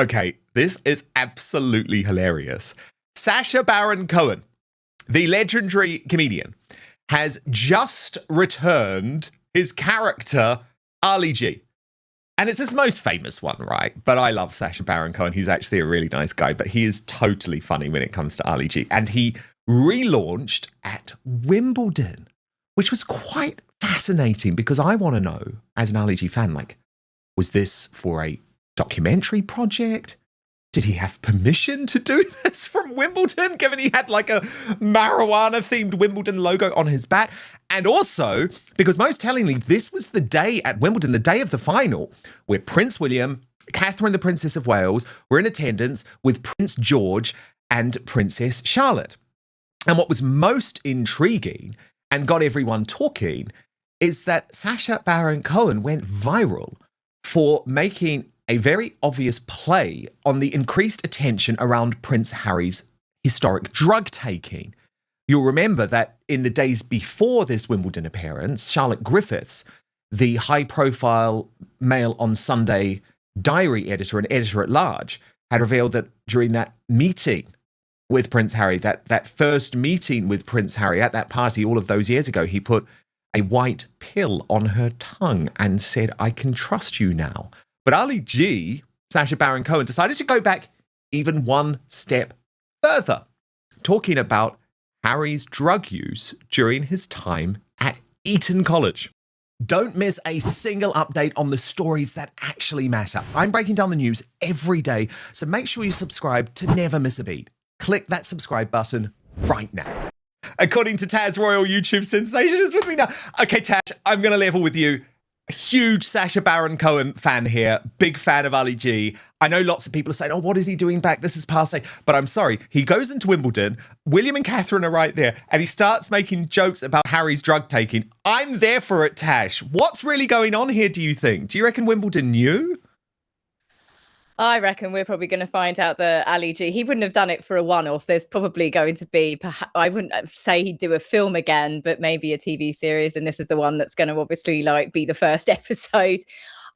Okay, this is absolutely hilarious. Sacha Baron Cohen, the legendary comedian, has just returned his character, Ali G. And it's his most famous one, right? But I love Sacha Baron Cohen. He's actually a really nice guy, but he is totally funny when it comes to Ali G. And he relaunched at Wimbledon, which was quite fascinating because I want to know, as an Ali G fan, like, was this for a documentary project? Did he have permission to do this from Wimbledon, given he had like a marijuana-themed Wimbledon logo on his back? And also, because most tellingly, this was the day at Wimbledon, the day of the final, where Prince William, Catherine the Princess of Wales were in attendance with Prince George and Princess Charlotte. And what was most intriguing and got everyone talking is that Sacha Baron Cohen went viral for making a very obvious play on the increased attention around Prince Harry's historic drug taking. You'll remember that in the days before this Wimbledon appearance, Charlotte Griffiths, the high-profile Mail on Sunday diary editor and editor-at-large, had revealed that during that meeting with Prince Harry, that first meeting with Prince Harry at that party all of those years ago, he put a white pill on her tongue and said, "I can trust you now." But Ali G, Sacha Baron Cohen, decided to go back even one step further, talking about Harry's drug use during his time at Eton College. Don't miss a single update on the stories that actually matter. I'm breaking down the news every day, so make sure you subscribe to never miss a beat. Click that subscribe button right now. According to Tad's Royal YouTube sensation is with me now. Okay, Tad, I'm going to level with you. A huge Sacha Baron Cohen fan here. Big fan of Ali G. I know lots of people are saying, oh, what is he doing back? This is passé. But I'm sorry. He goes into Wimbledon. William and Catherine are right there. And he starts making jokes about Harry's drug taking. I'm there for it, Tash. What's really going on here, do you think? Do you reckon Wimbledon knew? I reckon we're probably going to find out that Ali G, he wouldn't have done it for a one-off. There's probably going to be, I wouldn't say he'd do a film again, but maybe a TV series. And this is the one that's going to obviously like be the first episode.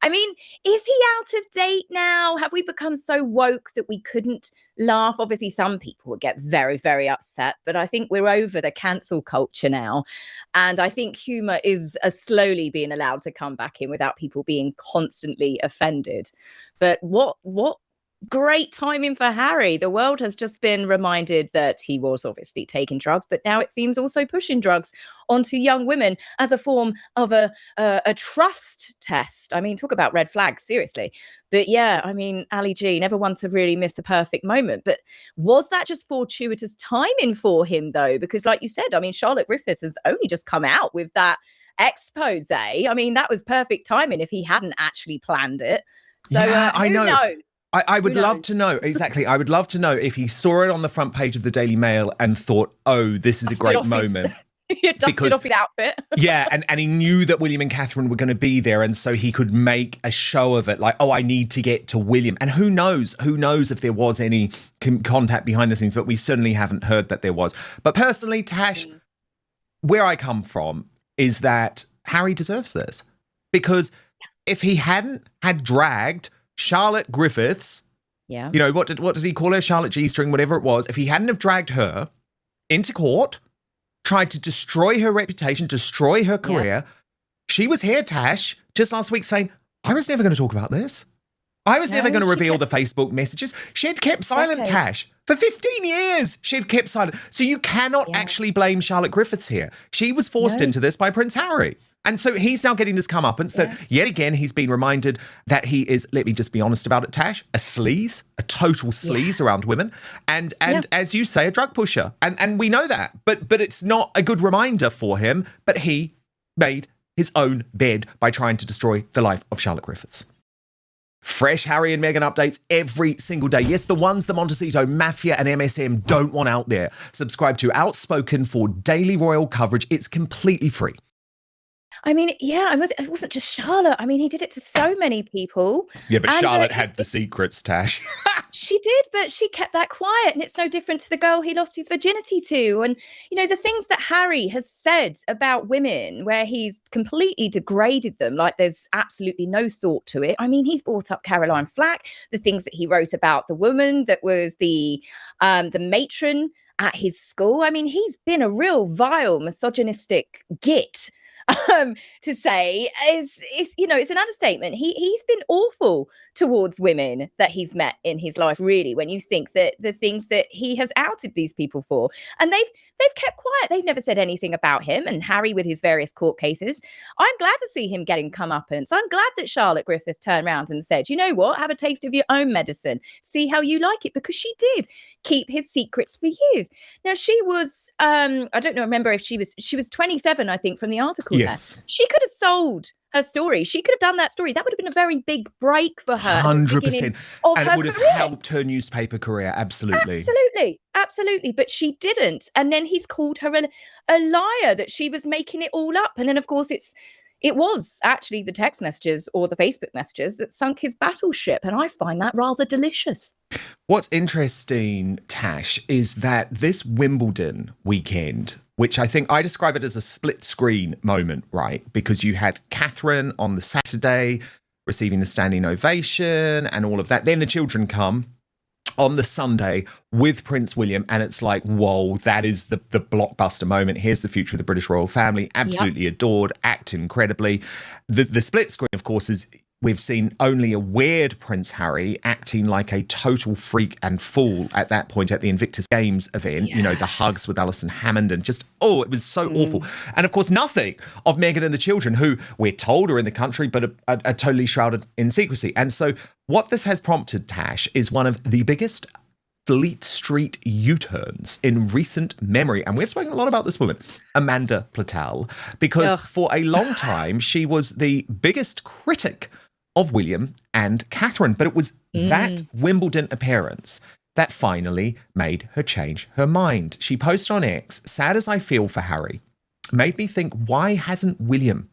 I mean, is he out of date now? Have we become so woke that we couldn't laugh? Obviously, some people would get very, very upset, but I think we're over the cancel culture now. And I think humour is slowly being allowed to come back in without people being constantly offended. But what great timing for Harry. The world has just been reminded that he was obviously taking drugs, but now it seems also pushing drugs onto young women as a form of a trust test. I mean, talk about red flags, seriously. But yeah, I mean, Ali G, never one to really miss a perfect moment. But was that just fortuitous timing for him, though? Because like you said, I mean, Charlotte Griffiths has only just come out with that expose. I mean, that was perfect timing if he hadn't actually planned it. So yeah, I know. Who knows? I would love to know, exactly. I would love to know if he saw it on the front page of the Daily Mail and thought, oh, this is a great moment. He dusted off his outfit. Yeah, and he knew that William and Catherine were going to be there, and so he could make a show of it, like, oh, I need to get to William. And who knows if there was any contact behind the scenes, but we certainly haven't heard that there was. But personally, Tash, where I come from is that Harry deserves this. Because if he hadn't had dragged Charlotte Griffiths, yeah, you know, what did he call her? Charlotte G-string, whatever it was. If he hadn't have dragged her into court, tried to destroy her reputation, destroy her career, she was here, Tash, just last week saying, I was never going to talk about this. I was never going to reveal the Facebook messages. She'd kept silent, Tash. For 15 years, she'd kept silent. So you cannot actually blame Charlotte Griffiths here. She was forced into this by Prince Harry. And so he's now getting this comeuppance that yet again he's been reminded that he is, let me just be honest about it, Tash, a sleaze, a total sleaze around women. And as you say, a drug pusher. And we know that. But it's not a good reminder for him. But he made his own bed by trying to destroy the life of Charlotte Griffiths. Fresh Harry and Meghan updates every single day. Yes, the ones the Montecito Mafia and MSM don't want out there. Subscribe to Outspoken for daily royal coverage. It's completely free. I mean, yeah, it wasn't just Charlotte. I mean, he did it to so many people. Yeah, but And Charlotte had the secrets, Tash. she did, but she kept that quiet. And it's no different to the girl he lost his virginity to. And, the things that Harry has said about women, where he's completely degraded them, like there's absolutely no thought to it. I mean, he's brought up Caroline Flack, the things that he wrote about the woman that was the matron at his school. I mean, he's been a real vile, misogynistic git. To say is it's an understatement. He's been awful towards women that he's met in his life, really, when you think that the things that he has outed these people for, and they've kept quiet. They've never said anything about him. And Harry, with his various court cases, I'm glad to see him getting comeuppance. I'm glad that Charlotte Griffiths turned around and said, you know what, have a taste of your own medicine, see how you like it, because she did keep his secrets for years. Now, she was I don't know, remember if she was 27, I think, from the article. Yes. There. She could have sold her story. She could have done that story. That would have been a very big break for her. 100%. And it would have career. helped her newspaper career. Absolutely. Absolutely. But she didn't. And then he's called her a liar, that she was making it all up. And then, of course, it was actually the text messages or the Facebook messages that sunk his battleship. And I find that rather delicious. What's interesting, Tash, is that this Wimbledon weekend, which I think I describe it as a split screen moment, right? Because you had Catherine on the Saturday receiving the standing ovation and all of that. Then the children come on the Sunday with Prince William, and it's like, whoa, that is the blockbuster moment. Here's the future of the British royal family, absolutely adored, act incredibly. The split screen, of course, is we've seen only a weird Prince Harry acting like a total freak and fool at that point at the Invictus Games event. Yeah. The hugs with Alison Hammond and just, it was so awful. And of course, nothing of Meghan and the children, who we're told are in the country, but are totally shrouded in secrecy. And so what this has prompted, Tash, is one of the biggest Fleet Street U-turns in recent memory. And we've spoken a lot about this woman, Amanda Platell, because for a long time, she was the biggest critic of William and Catherine. But it was that Wimbledon appearance that finally made her change her mind. She posted on X, "Sad as I feel for Harry, made me think, why hasn't William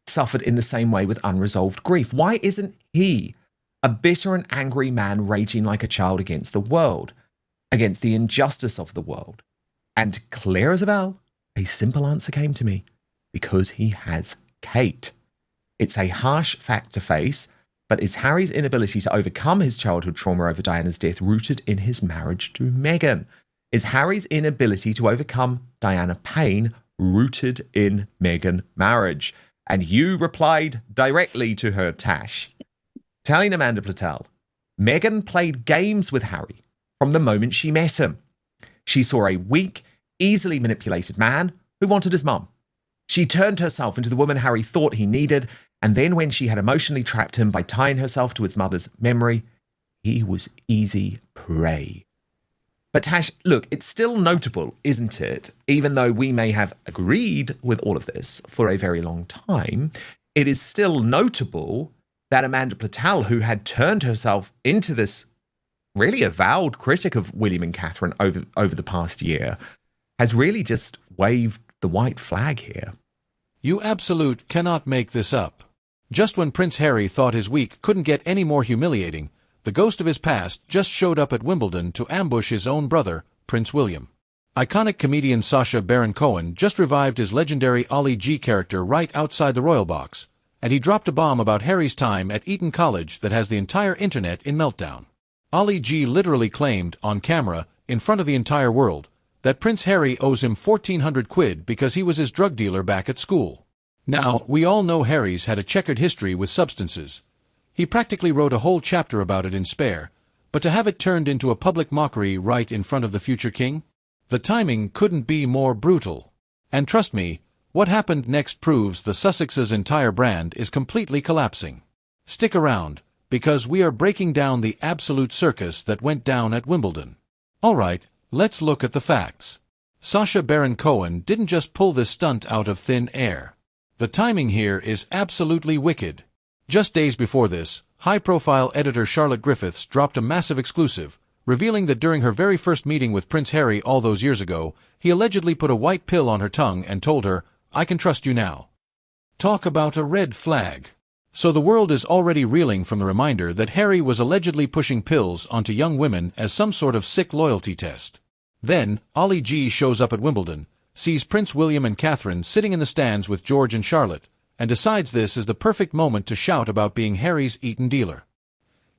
suffered in the same way with unresolved grief? Why isn't he a bitter and angry man raging like a child against the world, against the injustice of the world?" And clear as a bell, a simple answer came to me: because he has Kate. It's a harsh fact to face, but is Harry's inability to overcome his childhood trauma over Diana's death rooted in his marriage to Meghan? Is Harry's inability to overcome Diana pain rooted in Meghan marriage? And you replied directly to her, Tash, telling Amanda Platell, Meghan played games with Harry from the moment she met him. She saw a weak, easily manipulated man who wanted his mum. She turned herself into the woman Harry thought he needed, and then when she had emotionally trapped him by tying herself to his mother's memory, he was easy prey. But Tash, look, it's still notable, isn't it? Even though we may have agreed with all of this for a very long time, it is still notable that Amanda Platell, who had turned herself into this really avowed critic of William and Catherine over the past year, has really just waved the white flag here. You absolute cannot make this up. Just when Prince Harry thought his week couldn't get any more humiliating, the ghost of his past just showed up at Wimbledon to ambush his own brother, Prince William. Iconic comedian Sacha Baron Cohen just revived his legendary Ollie G character right outside the royal box, and he dropped a bomb about Harry's time at Eton College that has the entire internet in meltdown. Ollie G literally claimed, on camera, in front of the entire world, that Prince Harry owes him 1,400 quid because he was his drug dealer back at school. Now, we all know Harry's had a checkered history with substances. He practically wrote a whole chapter about it in Spare, but to have it turned into a public mockery right in front of the future king? The timing couldn't be more brutal. And trust me, what happened next proves the Sussexes' entire brand is completely collapsing. Stick around, because we are breaking down the absolute circus that went down at Wimbledon. Alright, let's look at the facts. Sacha Baron Cohen didn't just pull this stunt out of thin air. The timing here is absolutely wicked. Just days before this, high-profile editor Charlotte Griffiths dropped a massive exclusive, revealing that during her very first meeting with Prince Harry all those years ago, he allegedly put a white pill on her tongue and told her, "I can trust you now." Talk about a red flag. So the world is already reeling from the reminder that Harry was allegedly pushing pills onto young women as some sort of sick loyalty test. Then, Ollie G shows up at Wimbledon, sees Prince William and Catherine sitting in the stands with George and Charlotte, and decides this is the perfect moment to shout about being Harry's Eton dealer.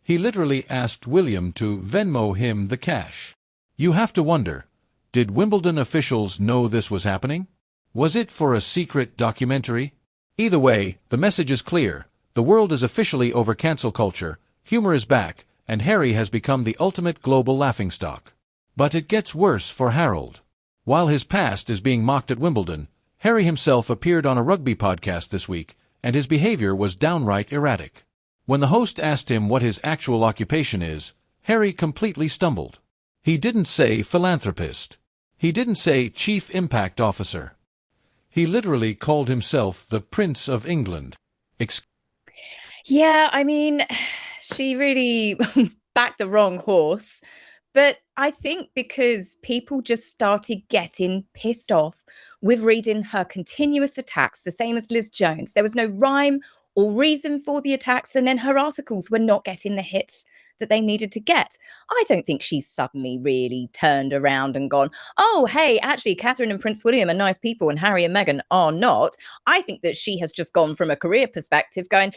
He literally asked William to Venmo him the cash. You have to wonder, did Wimbledon officials know this was happening? Was it for a secret documentary? Either way, the message is clear. The world is officially over cancel culture, humor is back, and Harry has become the ultimate global laughingstock. But it gets worse for Harold. While his past is being mocked at Wimbledon, Harry himself appeared on a rugby podcast this week, and his behavior was downright erratic. When the host asked him what his actual occupation is, Harry completely stumbled. He didn't say philanthropist. He didn't say chief impact officer. He literally called himself the Prince of England. Yeah, I mean, she really backed the wrong horse. But I think because people just started getting pissed off with reading her continuous attacks, the same as Liz Jones. There was no rhyme or reason for the attacks, and then her articles were not getting the hits that they needed to get. I don't think she's suddenly really turned around and gone, oh, hey, actually, Catherine and Prince William are nice people and Harry and Meghan are not. I think that she has just gone from a career perspective going,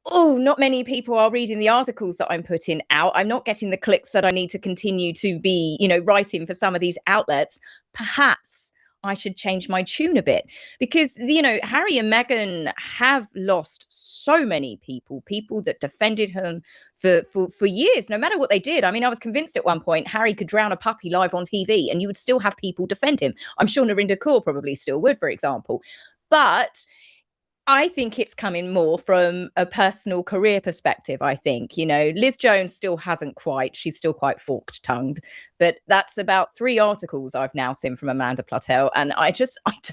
oh, not many people are reading the articles that I'm putting out. I'm not getting the clicks that I need to continue to be, writing for some of these outlets. Perhaps I should change my tune a bit because, Harry and Meghan have lost so many people that defended him for years, no matter what they did. I mean, I was convinced at one point Harry could drown a puppy live on TV and you would still have people defend him. I'm sure Narinder Kaur probably still would, for example. But I think it's coming more from a personal career perspective, I think. Liz Jones still hasn't quite, she's still quite forked-tongued, but that's about 3 articles I've now seen from Amanda Platell, and I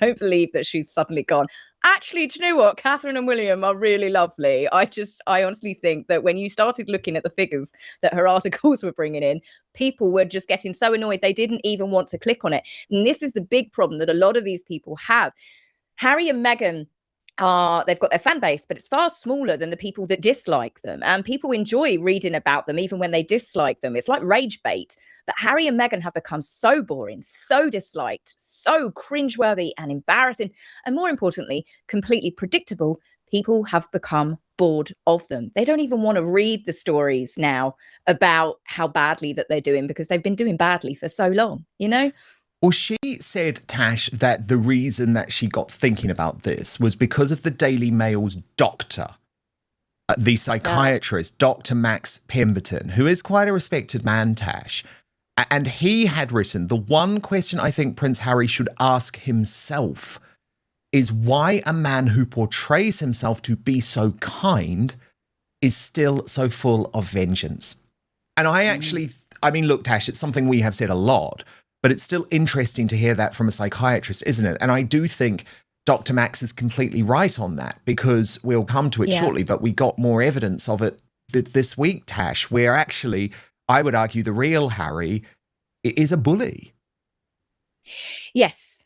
don't believe that she's suddenly gone, actually, do you know what? Catherine and William are really lovely. I honestly think that when you started looking at the figures that her articles were bringing in, people were just getting so annoyed they didn't even want to click on it. And this is the big problem that a lot of these people have. Harry and Meghan, they've got their fan base, but it's far smaller than the people that dislike them. And people enjoy reading about them even when they dislike them. It's like rage bait. But Harry and Meghan have become so boring, so disliked, so cringeworthy and embarrassing, and more importantly, completely predictable. People have become bored of them. They don't even want to read the stories now about how badly that they're doing because they've been doing badly for so long, Well, she said, Tash, that the reason that she got thinking about this was because of the Daily Mail's doctor, the psychiatrist, Dr. Max Pemberton, who is quite a respected man, Tash. And he had written, the one question I think Prince Harry should ask himself is why a man who portrays himself to be so kind is still so full of vengeance. And look, Tash, it's something we have said a lot, but it's still interesting to hear that from a psychiatrist, isn't it? And I do think Dr. Max is completely right on that because we'll come to it shortly, but we got more evidence of it this week, Tash, where actually I would argue the real Harry is a bully. Yes,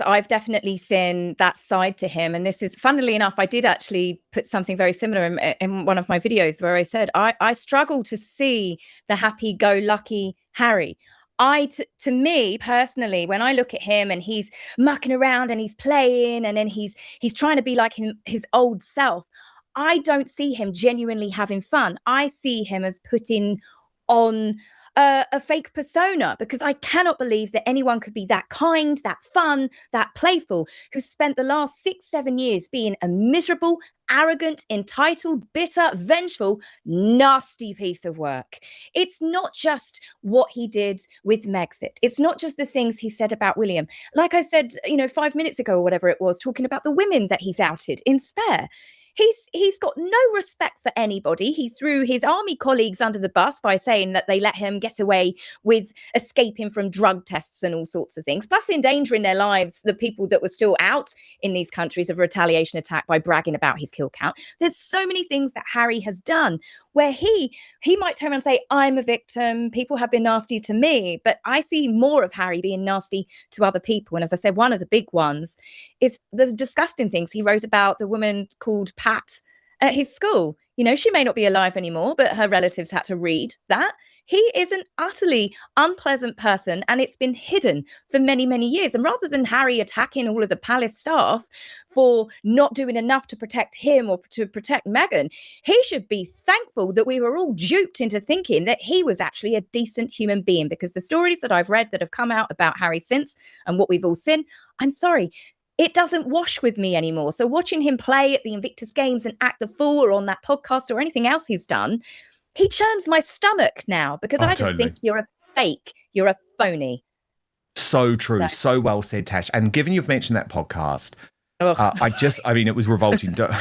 I've definitely seen that side to him. And this is, funnily enough, I did actually put something very similar in one of my videos where I said, I struggle to see the happy-go-lucky Harry. To me personally, when I look at him and he's mucking around and he's playing and then he's trying to be like his old self, I don't see him genuinely having fun. I see him as putting on a fake persona because I cannot believe that anyone could be that kind, that fun, that playful, who spent the last 6-7 years being a miserable, arrogant, entitled, bitter, vengeful, nasty piece of work. It's not just what he did with Megxit. It's not just the things he said about William. Like I said, 5 minutes ago or whatever it was, talking about the women that he's outed in Spare. He's got no respect for anybody. He threw his army colleagues under the bus by saying that they let him get away with escaping from drug tests and all sorts of things, plus endangering their lives, the people that were still out in these countries of retaliation attack by bragging about his kill count. There's so many things that Harry has done where he might turn around and say, I'm a victim, people have been nasty to me, but I see more of Harry being nasty to other people. And as I said, one of the big ones is the disgusting things he wrote about the woman called Pat at his school. You know, she may not be alive anymore, but her relatives had to read that. He is an utterly unpleasant person, and it's been hidden for many, many years. And rather than Harry attacking all of the palace staff for not doing enough to protect him or to protect Meghan, he should be thankful that we were all duped into thinking that he was actually a decent human being, because the stories that I've read that have come out about Harry since and what we've all seen, I'm sorry, it doesn't wash with me anymore. So watching him play at the Invictus Games and act the fool, or on that podcast or anything else he's done, he churns my stomach now, because I just think you're a fake. You're a phony. So true. So well said, Tash. And given you've mentioned that podcast, I mean, it was revolting. Don't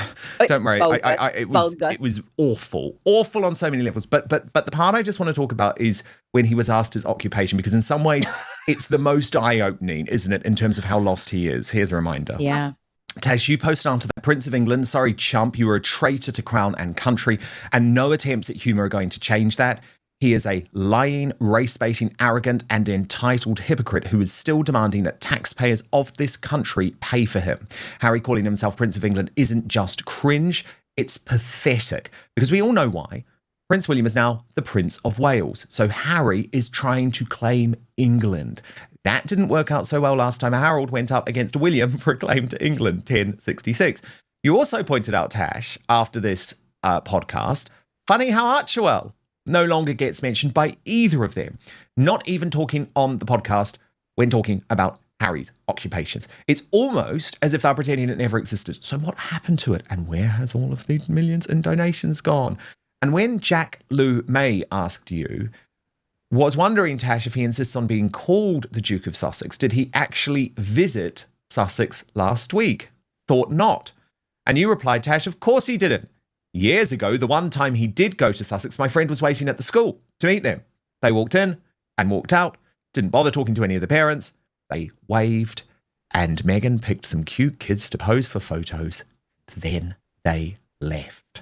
worry. It was awful on so many levels. But the part I just want to talk about is when he was asked his occupation, because in some ways it's the most eye-opening, isn't it, in terms of how lost he is. Here's a reminder. Yeah. Tash, you posted onto the Prince of England, sorry, chump, you were a traitor to crown and country, and no attempts at humour are going to change that. He is a lying, race-baiting, arrogant and entitled hypocrite who is still demanding that taxpayers of this country pay for him. Harry calling himself Prince of England isn't just cringe, it's pathetic, because we all know why. Prince William is now the Prince of Wales, so Harry is trying to claim England. That didn't work out so well last time Harold went up against William for a claim to England, 1066. You also pointed out, Tash, after this podcast, funny how Archewell no longer gets mentioned by either of them, not even talking on the podcast when talking about Harry's occupations. It's almost as if they're pretending it never existed. So what happened to it? And where has all of the millions in donations gone? And when Jack Lou May asked you, was wondering, Tash, if he insists on being called the Duke of Sussex, did he actually visit Sussex last week? Thought not. And you replied, Tash, of course he didn't. Years ago, the one time he did go to Sussex, my friend was waiting at the school to meet them. They walked in and walked out, didn't bother talking to any of the parents. They waved, and Meghan picked some cute kids to pose for photos. Then they left.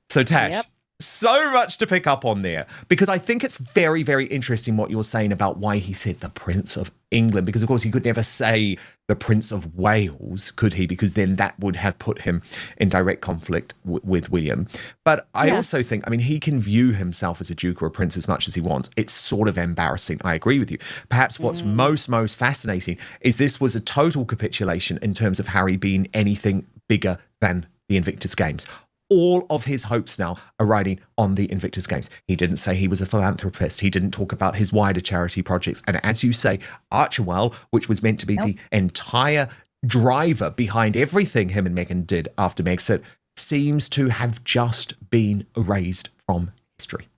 So, Tash, so much to pick up on there, because I think it's very, very interesting what you're saying about why he said the Prince of England, because of course he could never say the Prince of Wales, could he? Because then that would have put him in direct conflict with William. But I also think, I mean, he can view himself as a duke or a prince as much as he wants. It's sort of embarrassing. I agree with you. Perhaps what's most fascinating is this was a total capitulation in terms of Harry being anything bigger than the Invictus Games. All of his hopes now are riding on the Invictus Games. He didn't say he was a philanthropist. He didn't talk about his wider charity projects. And as you say, Archewell, which was meant to be the entire driver behind everything him and Meghan did after Megxit, seems to have just been erased from history.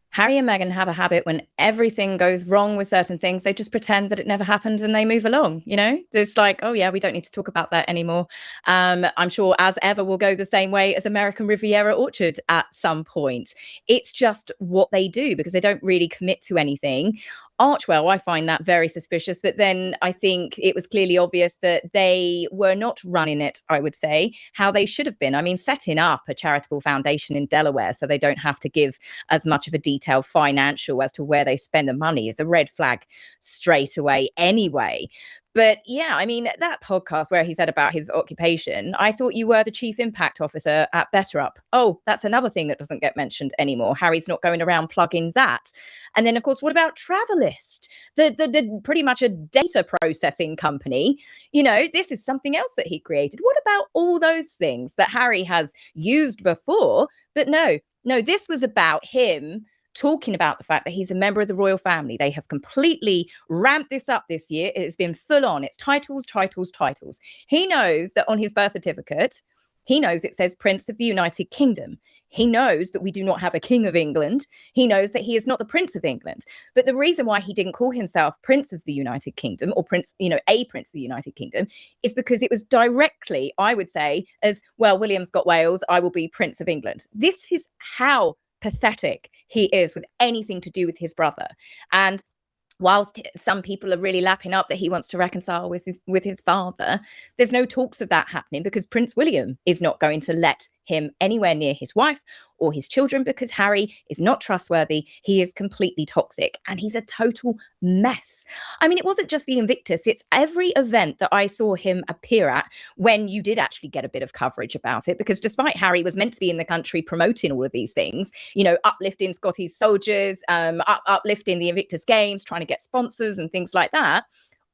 Harry and Meghan have a habit when everything goes wrong with certain things, they just pretend that it never happened and they move along, you know? It's like, oh yeah, we don't need to talk about that anymore. I'm sure As Ever will go the same way as American Riviera Orchard at some point. It's just what they do because they don't really commit to anything. Archewell, I find that very suspicious, but then I think it was clearly obvious that they were not running it, I would say, how they should have been. I mean, setting up a charitable foundation in Delaware so they don't have to give as much of a detailed financial as to where they spend the money is a red flag straight away anyway. But yeah, I mean, that podcast where he said about his occupation, I thought you were the chief impact officer at BetterUp. Oh, that's another thing that doesn't get mentioned anymore. Harry's not going around plugging that. And then, of course, what about Travelist? The pretty much a data processing company. You know, this is something else that he created. What about all those things that Harry has used before? But no, this was about him talking about the fact that he's a member of the royal family. They have completely ramped this up this year. It has been full on. It's titles, titles, titles. He knows that on his birth certificate, he knows it says Prince of the United Kingdom. He knows that we do not have a King of England. He knows that he is not the Prince of England. But the reason why he didn't call himself Prince of the United Kingdom or Prince, a Prince of the United Kingdom is because it was directly, I would say, as, well, William's got Wales, I will be Prince of England. This is how pathetic he is with anything to do with his brother. And whilst some people are really lapping up that he wants to reconcile with his father, there's no talks of that happening because Prince William is not going to let him anywhere near his wife or his children because Harry is not trustworthy. He is completely toxic and he's a total mess. I mean, it wasn't just the Invictus, it's every event that I saw him appear at when you did actually get a bit of coverage about it, because despite Harry was meant to be in the country promoting all of these things, you know, uplifting Scottish soldiers, uplifting the Invictus Games, trying to get sponsors and things like that,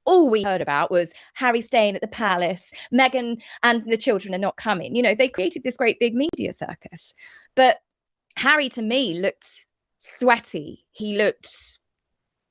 all we heard about was Harry staying at the palace, Meghan and the children are not coming. You know, they created this great big media circus. But Harry, to me, looked sweaty. He looked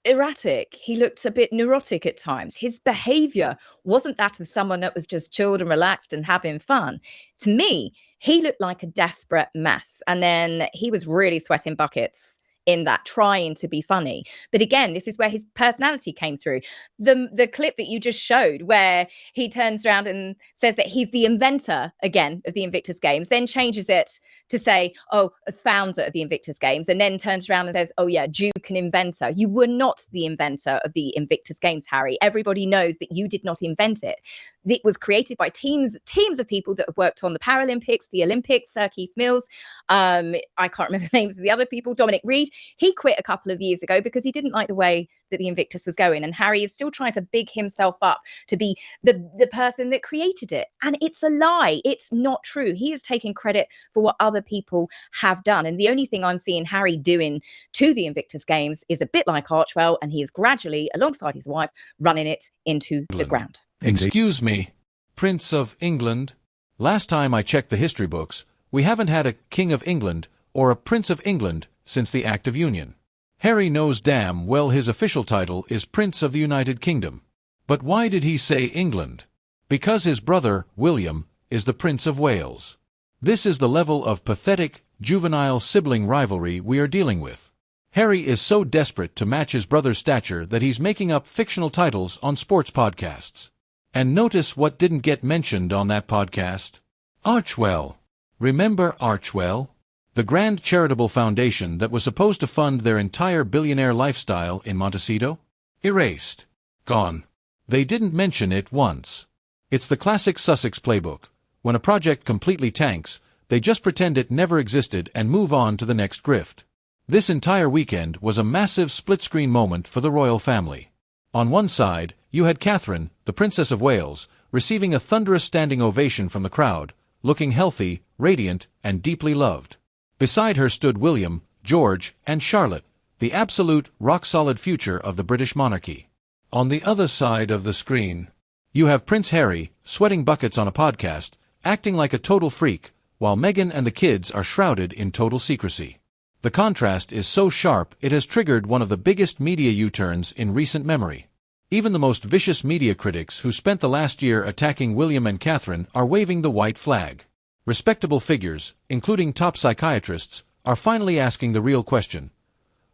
erratic. He looked a bit neurotic at times. His behavior wasn't that of someone that was just chilled and relaxed and having fun. To me, he looked like a desperate mess. And then he was really sweating buckets in that, trying to be funny. But again, this is where his personality came through. The clip that you just showed where he turns around and says that he's the inventor again of the Invictus Games, then changes it to say, oh, a founder of the Invictus Games, and then turns around and says, oh yeah, Duke and inventor. You were not the inventor of the Invictus Games, Harry. Everybody knows that you did not invent it. It was created by teams of people that have worked on the Paralympics, the Olympics, Sir Keith Mills. I can't remember the names of the other people. Dominic Reed. He quit a couple of years ago because he didn't like the way that the Invictus was going. And Harry is still trying to big himself up to be the person that created it. And it's a lie. It's not true. He is taking credit for what other people have done. And the only thing I'm seeing Harry doing to the Invictus Games is a bit like Archwell, and he is gradually, alongside his wife, running it into the ground. Excuse me, Prince of England. Last time I checked the history books, we haven't had a King of England or a Prince of England since the Act of Union. Harry knows damn well his official title is Prince of the United Kingdom. But why did he say England? Because his brother, William, is the Prince of Wales. This is the level of pathetic, juvenile sibling rivalry we are dealing with. Harry is so desperate to match his brother's stature that he's making up fictional titles on sports podcasts. And notice what didn't get mentioned on that podcast. Archwell. Remember Archwell? The grand charitable foundation that was supposed to fund their entire billionaire lifestyle in Montecito? Erased. Gone. They didn't mention it once. It's the classic Sussex playbook. When a project completely tanks, they just pretend it never existed and move on to the next grift. This entire weekend was a massive split-screen moment for the royal family. On one side, you had Catherine, the Princess of Wales, receiving a thunderous standing ovation from the crowd, looking healthy, radiant, and deeply loved. Beside her stood William, George, and Charlotte, the absolute, rock-solid future of the British monarchy. On the other side of the screen, you have Prince Harry, sweating buckets on a podcast, acting like a total freak, while Meghan and the kids are shrouded in total secrecy. The contrast is so sharp it has triggered one of the biggest media U-turns in recent memory. Even the most vicious media critics who spent the last year attacking William and Catherine are waving the white flag. Respectable figures, including top psychiatrists, are finally asking the real question.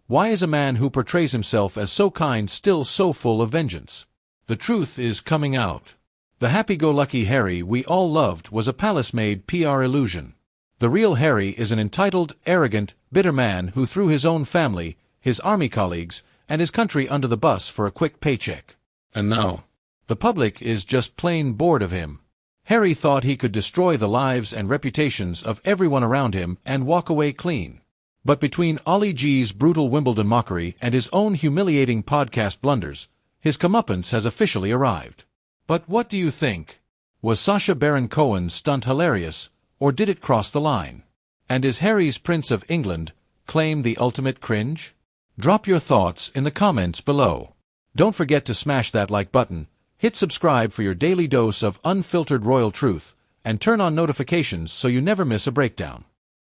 Why is a man who portrays himself as so kind still so full of vengeance? The truth is coming out. The happy-go-lucky Harry we all loved was a palace-made PR illusion. The real Harry is an entitled, arrogant, bitter man who threw his own family, his army colleagues, and his country under the bus for a quick paycheck. And now, the public is just plain bored of him. Harry thought he could destroy the lives and reputations of everyone around him and walk away clean. But between Ollie G's brutal Wimbledon mockery and his own humiliating podcast blunders, his comeuppance has officially arrived. But what do you think? Was Sacha Baron Cohen's stunt hilarious, or did it cross the line? And is Harry's Prince of England claim the ultimate cringe? Drop your thoughts in the comments below. Don't forget to smash that like button, hit subscribe for your daily dose of unfiltered royal truth, and turn on notifications so you never miss a breakdown.